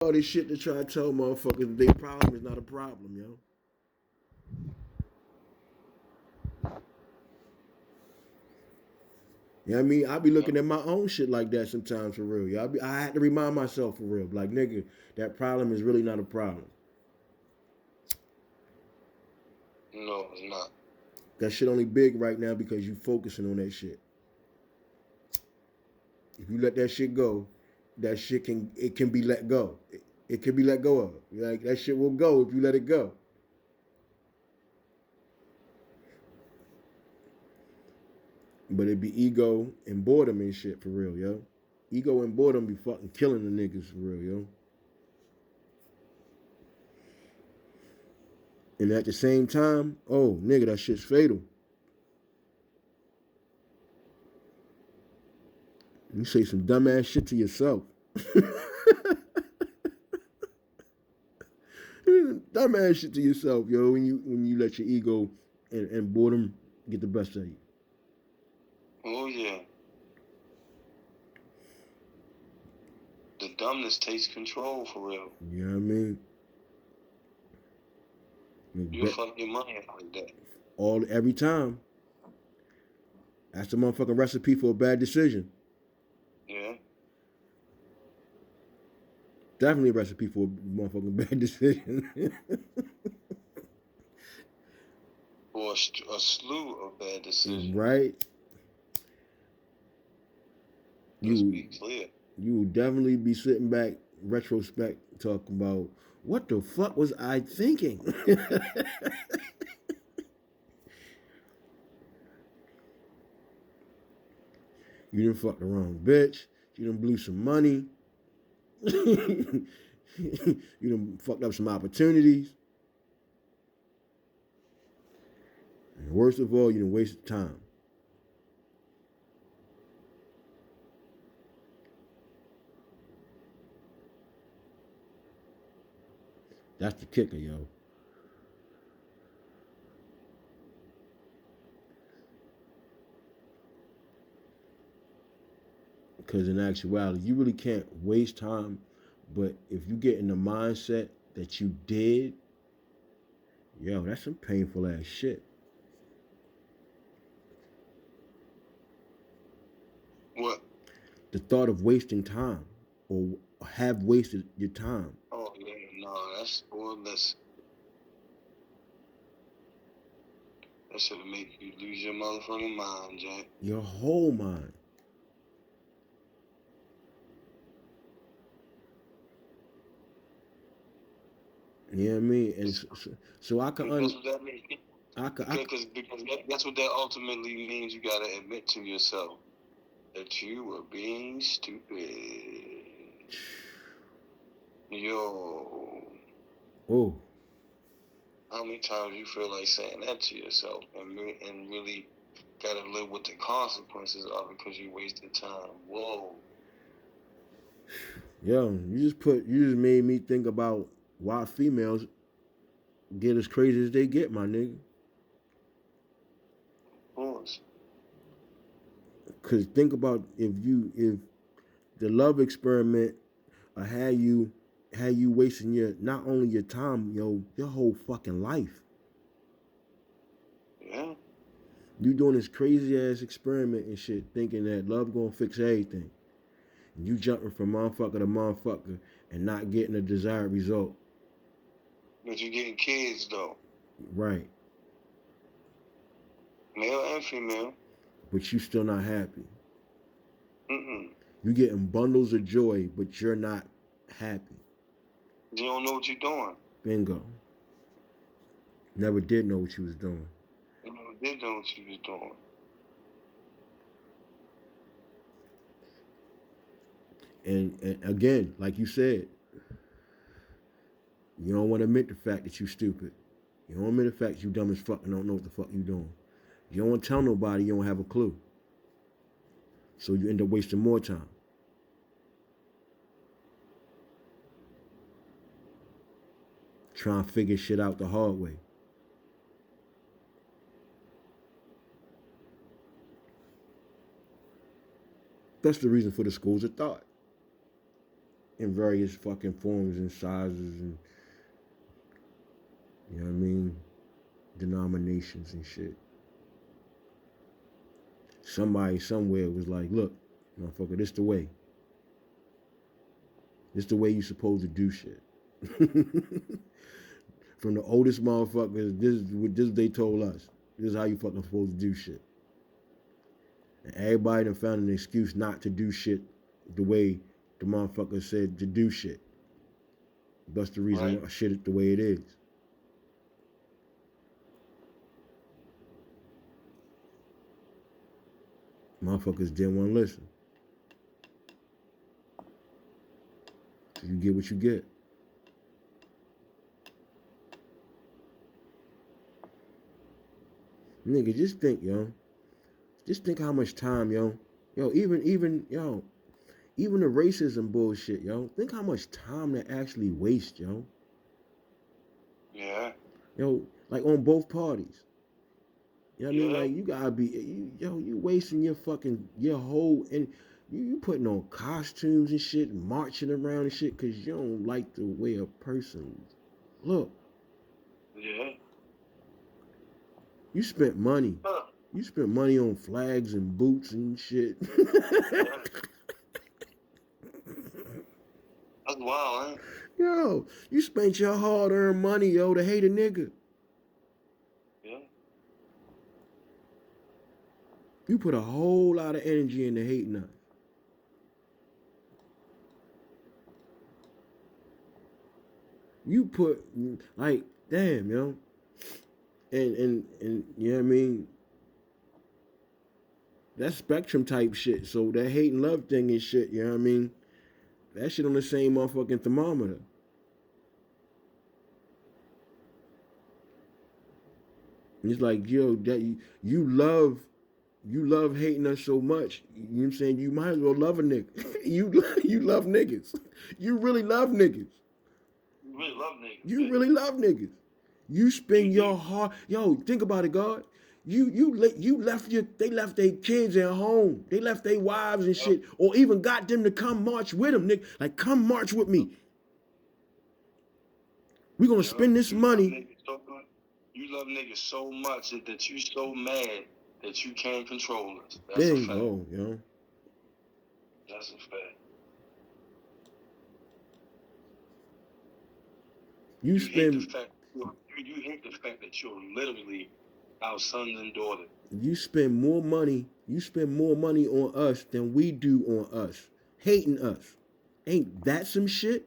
All this shit to try to tell motherfuckers their problem is not a problem, yo. You know what I mean? I be Yeah. looking at my own shit like that sometimes for real. Yo. I had to remind myself for real. Like, nigga, that problem is really not a problem. No, it's not. That shit only big right now because you focusing on that shit. If you let that shit go, that shit can be let go. It can be let go of. Like that shit will go if you let it go. But it be ego and boredom and shit for real, yo. Ego and boredom be fucking killing the niggas for real, yo. And at the same time, oh nigga, that shit's fatal. You say some dumbass shit to yourself. Dumbass shit to yourself, yo, when you let your ego and boredom get the best of you. Oh yeah. The dumbness takes control for real. You know what I mean? You fuck your money up like that. All every time. That's the motherfucking recipe for a bad decision. Yeah. Definitely a recipe for a motherfucking bad decision. Or a slew of bad decisions. Right? Let's You be clear. you will definitely be sitting back retrospect talking about what the fuck was I thinking? You done fucked the wrong bitch. You done blew some money. You done fucked up some opportunities. And worst of all, you done wasted time. That's the kicker, yo. Because in actuality, you really can't waste time. But if you get in the mindset that you did, yo, that's some painful ass shit. What? The thought of wasting time or have wasted your time, Oh yeah, no, that's boy, that should make you lose your motherfucking mind, Jack. your whole mind. You know what I mean? And so I can That's what that means. I can Because that's what that ultimately means. You gotta admit to yourself that you were being stupid. Yo, oh how many times you feel like saying that to yourself and really gotta live with the consequences of it because you wasted time? Whoa. yo, you just made me think about why females get as crazy as they get, my nigga. Of course. Cause think about if the love experiment had you wasting your not only your time, yo, your whole fucking life. Yeah. You doing this crazy ass experiment and shit, thinking that love gonna fix everything. And you jumping from motherfucker to motherfucker and not getting the desired result. But you're getting kids though, Right. male and female. But you still not happy. Mm-mm. You getting bundles of joy, but you're not happy. You don't know what you're doing. Bingo. Never did know what you was doing. You know, they know what you was doing. And again, like you said, you don't want to admit the fact that you stupid. You don't admit the fact you dumb as fuck and don't know what the fuck you doing. You don't want to tell nobody you don't have a clue. So you end up wasting more time. Trying to figure shit out the hard way. That's the reason for the schools of thought. in various fucking forms and sizes and, you know what I mean, denominations and shit. Somebody somewhere was like, look, motherfucker, this the way. This the way you supposed to do shit. From the oldest motherfuckers, this they told us. This is how you fucking supposed to do shit. And everybody done found an excuse not to do shit the way the motherfucker said to do shit. That's the reason why shit is the way it is. Motherfuckers didn't want to listen. So you get what you get. Nigga, just think, yo. Just think how much time, yo. Yo, even the racism bullshit, yo. Think how much time they actually waste, yo. Yeah. Yo, like on both parties. You know what I mean? Yeah. Like you gotta be, you wasting your whole, and you putting on costumes and shit, and marching around and shit, cause you don't like the way a person look. Yeah. You spent money. Huh. You spent money on flags and boots and shit. Yeah. That's wild, huh? Yo, you spent your hard-earned money, yo, to hate a nigga. Yeah. You put a whole lot of energy into hating us. You put, like, damn, yo. And you know what I mean? That's spectrum type shit. So that hate and love thing and shit, you know what I mean? That shit on the same motherfucking thermometer. And it's like, yo, that you love hating us so much. You know what I'm saying? You might as well love a nigga. you love niggas. You really love niggas. You really love niggas. You really love niggas. You spend your heart. Yo, think about it, God. They left their kids at home. They left their wives and shit, or even got them to come march with them, nigga. Like, come march with me. We gonna spend this money. You love niggas so much that you so mad that you can't control us. That's There a you fact. go, yo. That's a fact. You hate the fact you hate the fact that you're literally our sons and daughters. You spend more money. You spend more money on us than we do on us, hating us. Ain't that some shit?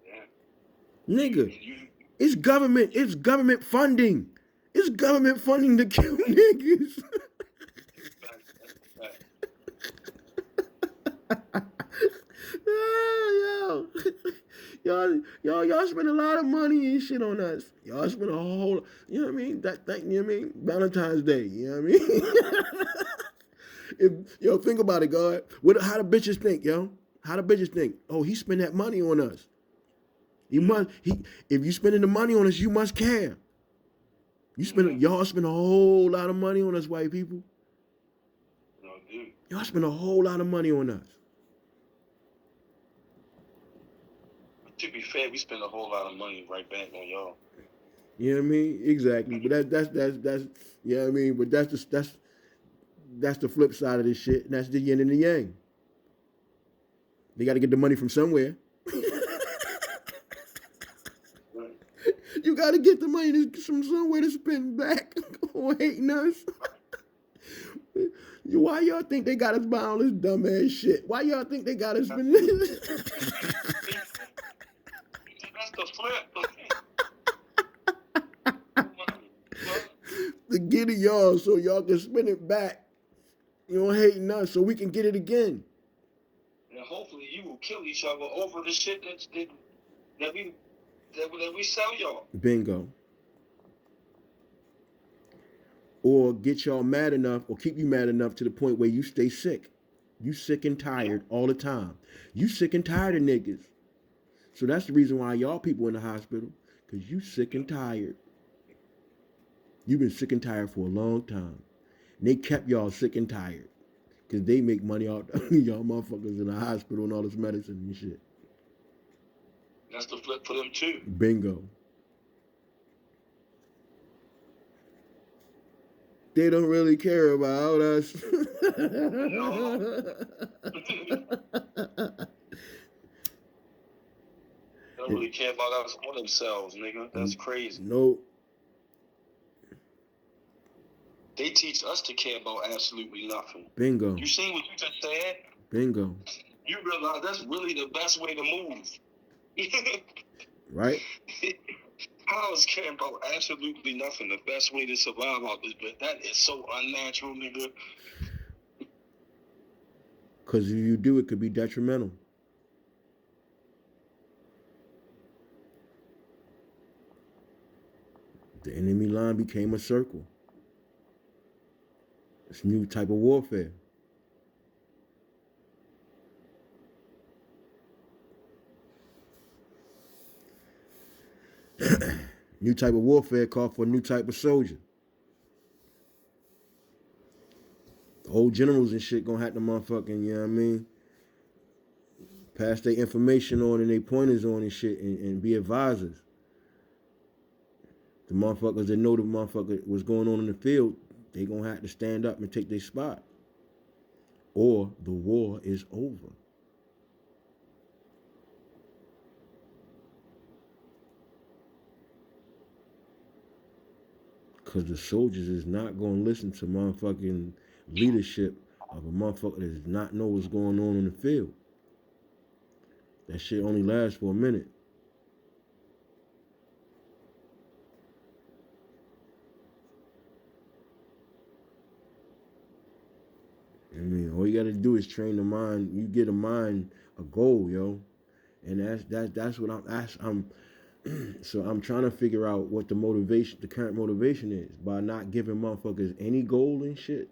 Yeah. Nigga, it's government funding. It's government funding to kill niggas. Y'all spend a lot of money and shit on us. Y'all spend a whole, you know what I mean? You know what I mean? Valentine's Day, you know what I mean? Think about it, God. How the bitches think, yo? How the bitches think? Oh, he spent that money on us. If you spending the money on us, you must care. Y'all spend a whole lot of money on us, white people. No, dude. Y'all spend a whole lot of money on us. To be fair, we spend a whole lot of money right back on y'all. You know what I mean? Exactly. But that's you know what I mean? But that's the flip side of this shit. And that's the yin and the yang. They gotta get the money from somewhere. You gotta get the money from somewhere to spend back on hating us. Why y'all think they got us buy all this dumbass shit? Why y'all think they got us spend this? That's the flip. To get it y'all so y'all can spend it back. You know, hating us so we can get it again. And hopefully you will kill each other over the shit that we sell y'all. Bingo. Or get y'all mad enough, or keep you mad enough to the point where you stay sick. You sick and tired all the time. You sick and tired of niggas. So that's the reason why y'all people in the hospital, because you sick and tired. You've been sick and tired for a long time. And they kept y'all sick and tired. Cause they make money out y'all motherfuckers in the hospital and all this medicine and shit. That's the flip for them too. Bingo. They don't really care about us. No. They don't really care about us or themselves, nigga. That's crazy. No. They teach us to care about absolutely nothing. Bingo. You seen what you just said? Bingo. You realize that's really the best way to move. Right? How is caring about absolutely nothing the best way to survive out this? But that is so unnatural, nigga. Because if you do, it could be detrimental. The enemy line became a circle. It's a new type of warfare. New type of warfare called for a new type of soldier. The old generals and shit gonna have to motherfucking, you know what I mean? Pass their information on and their pointers on and shit and be advisors. The motherfuckers that know the motherfucker what's going on in the field, they gonna have to stand up and take their spot. Or the war is over. Because the soldiers is not gonna listen to motherfucking leadership of a motherfucker that does not know what's going on in the field. That shit only lasts for a minute. I mean, all you gotta do is train the mind. You get a mind a goal, yo, and that's what I'm. So I'm trying to figure out what the current motivation is by not giving motherfuckers any goal and shit.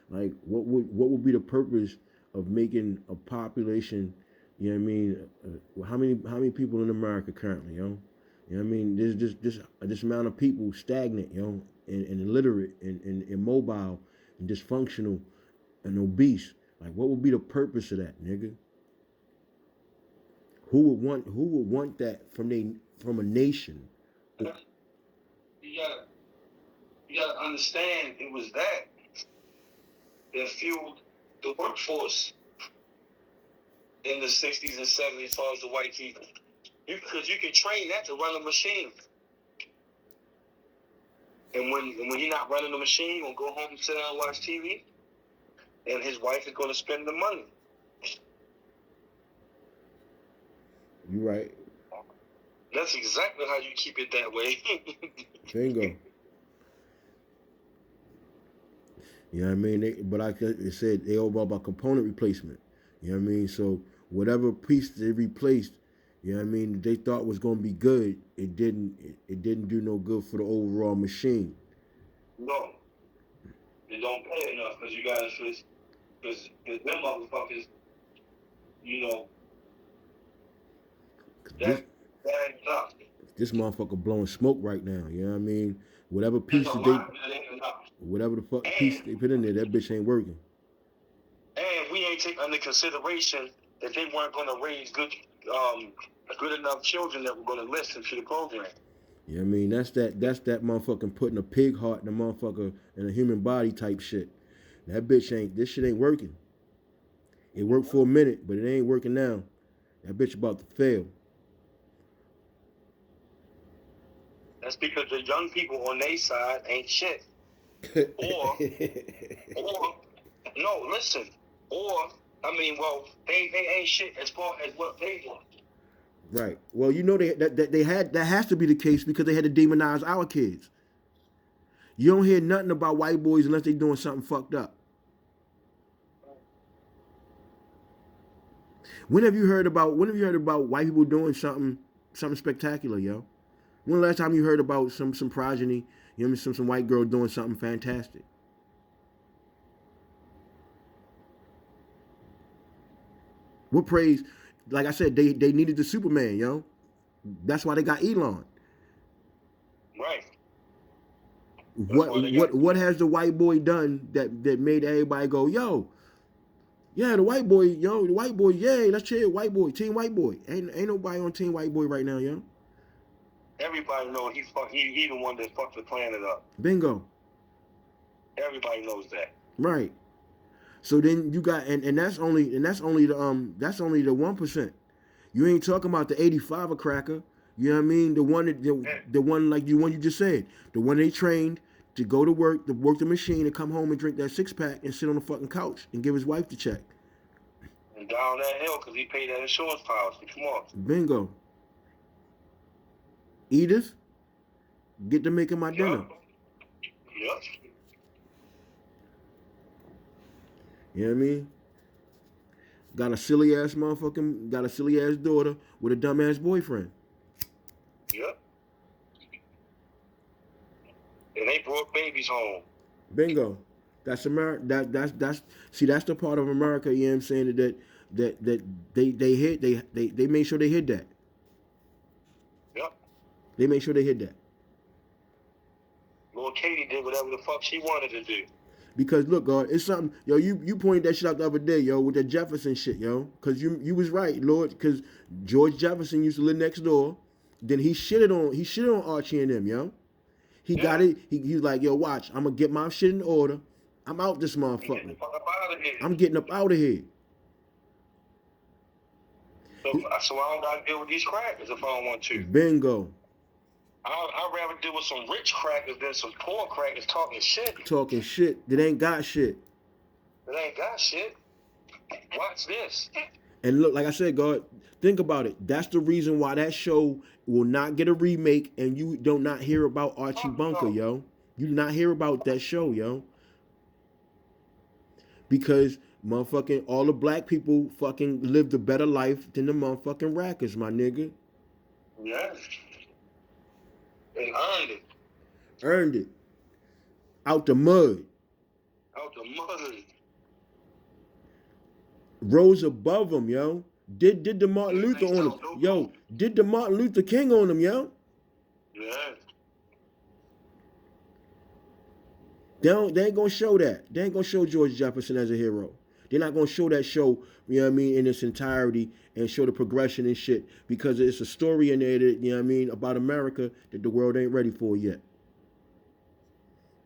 Like, what would be the purpose of making a population? You know what I mean? How many people in America currently, yo? You know what I mean? There's this amount of people stagnant, yo, and illiterate and immobile and dysfunctional and obese. Like, what would be the purpose of that, nigga? Who would want that from a nation? You gotta understand it was that fueled the workforce in the 60s and 70s as far as the white people. Because you can train that to run a machine. And when you're not running the machine, you're gonna go home and sit down and watch TV. And his wife is gonna spend the money. You right. That's exactly how you keep it that way. Bingo. You know what I mean? But like I said, they all about component replacement. You know what I mean? So whatever piece they replaced, you know what I mean, they thought was gonna be good, it didn't do no good for the overall machine. No. They don't pay enough because you guys because them motherfuckers, you know, that ain't enough. This motherfucker blowing smoke right now, you know what I mean? Whatever piece that whatever the fuck piece they put in there, that bitch ain't working. And we ain't take under consideration that they weren't gonna raise good enough children that were gonna listen to the program. You know what I mean? That's that motherfucking putting a pig heart in a motherfucker in a human body type shit. This shit ain't working. It worked for a minute, but it ain't working now. That bitch about to fail. That's because the young people on their side ain't shit. Or no, listen. They ain't shit as far as what they want. Right. Well, you know that has to be the case because they had to demonize our kids. You don't hear nothing about white boys unless they doing something fucked up. When have you heard about white people doing something spectacular, yo? When the last time you heard about some progeny, you know, some white girl doing something fantastic? What praise? Like I said, they needed the Superman, yo. That's why they got Elon. Right. What has the white boy done that made everybody go, yo? Yeah, the white boy, yo, the white boy, yeah, let's cheer white boy, team white boy. Ain't nobody on team white boy right now, yo. Everybody knows he the one that fucked the planet up. Bingo. Everybody knows that. Right. So then you got and that's only the 1%. You ain't talking about the 85 a cracker. You know what I mean? The one that the one like the one you just said, the one they trained to go to work the machine and come home and drink that 6-pack and sit on the fucking couch and give his wife the check. And down that hill because he paid that insurance policy. Come on. Bingo. Edith, get to making my dinner. Yep. You know what I mean? Got a silly ass daughter with a dumb ass boyfriend. Yep. And they brought babies home. Bingo. That's America. That's the part of America. You know what I'm saying that they made sure they hid that. Yep. They made sure they hid that. Lil Katie did whatever the fuck she wanted to do. Because look, God, it's something, yo. You pointed that shit out the other day, yo, with the Jefferson shit, yo. Because you was right, Lord. Because George Jefferson used to live next door. Then he shitted on Archie and them, yo. He got it. He was like, yo, watch. I'm gonna get my shit in order. I'm out this motherfucker. I'm getting up out of here. So I don't gotta deal with these crackers if I don't want to. Bingo. I'd rather deal with some rich crackers than some poor crackers talking shit. Talking shit that ain't got shit. That ain't got shit. Watch this. And look, like I said, God, think about it. That's the reason why that show will not get a remake, and you do not hear about Archie Bunker, yo. You do not hear about that show, yo. Because motherfucking all the black people fucking lived a better life than the motherfucking rackers, my nigga. Yeah. They earned it. Earned it. Out the mud. Out the mud. Rose above them, yo. Did the Martin Luther on them. Yo, did the Martin Luther King on them, yo. Yeah. They ain't gonna show that. They ain't gonna show George Jefferson as a hero. They're not gonna show that show, you know what I mean, in its entirety and show the progression and shit because it's a story in there that, you know what I mean, about America that the world ain't ready for yet.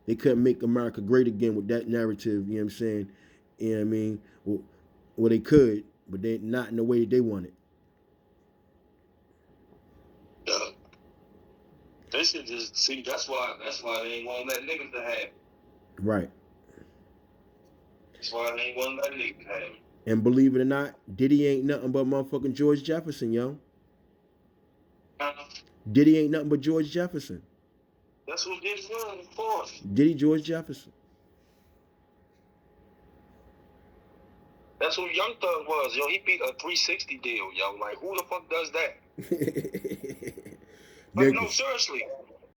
They couldn't make America great again with that narrative, you know what I'm saying? You know what I mean? Well, they could, but they not in the way that they want it. Yeah. They should just see. That's why they ain't want to let niggas to have it. Right. That's why they ain't want to let niggas have it. And believe it or not, Diddy ain't nothing but motherfucking George Jefferson, yo. Diddy ain't nothing but George Jefferson. That's who Diddy was, of course. Diddy George Jefferson. That's who Young Thug was, yo. He beat a 360 deal, yo. Like, who the fuck does that? Like, no, seriously.